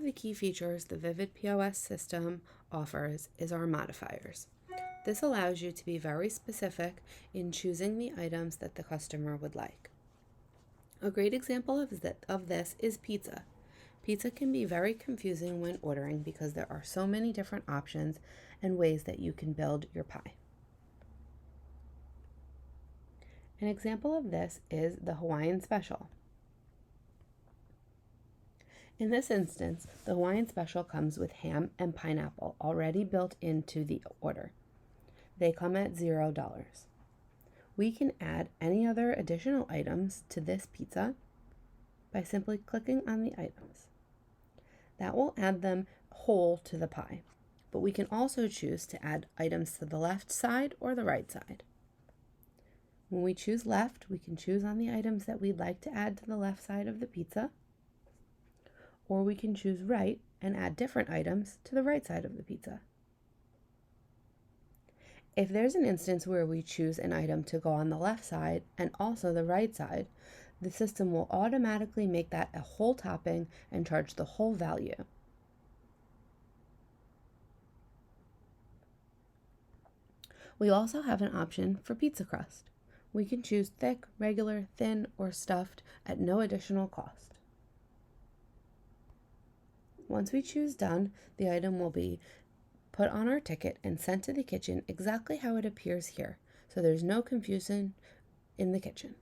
the key features the Vivid POS system offers is our modifiers. This allows you to be very specific in choosing the items that the customer would like. A great example of this is pizza. Pizza can be very confusing when ordering because there are so many different options and ways that you can build your pie. An example of this is the Hawaiian Special. In this instance, the Hawaiian Special comes with ham and pineapple already built into the order. They come at $0. We can add any other additional items to this pizza by simply clicking on the items. That will add them whole to the pie, but we can also choose to add items to the left side or the right side. When we choose left, we can choose on the items that we'd like to add to the left side of the pizza, or we can choose right and add different items to the right side of the pizza. If there's an instance where we choose an item to go on the left side and also the right side, the system will automatically make that a whole topping and charge the whole value. We also have an option for pizza crust. We can choose thick, regular, thin, or stuffed at no additional cost. Once we choose done, the item will be put on our ticket and sent to the kitchen exactly how it appears here, so there's no confusion in the kitchen.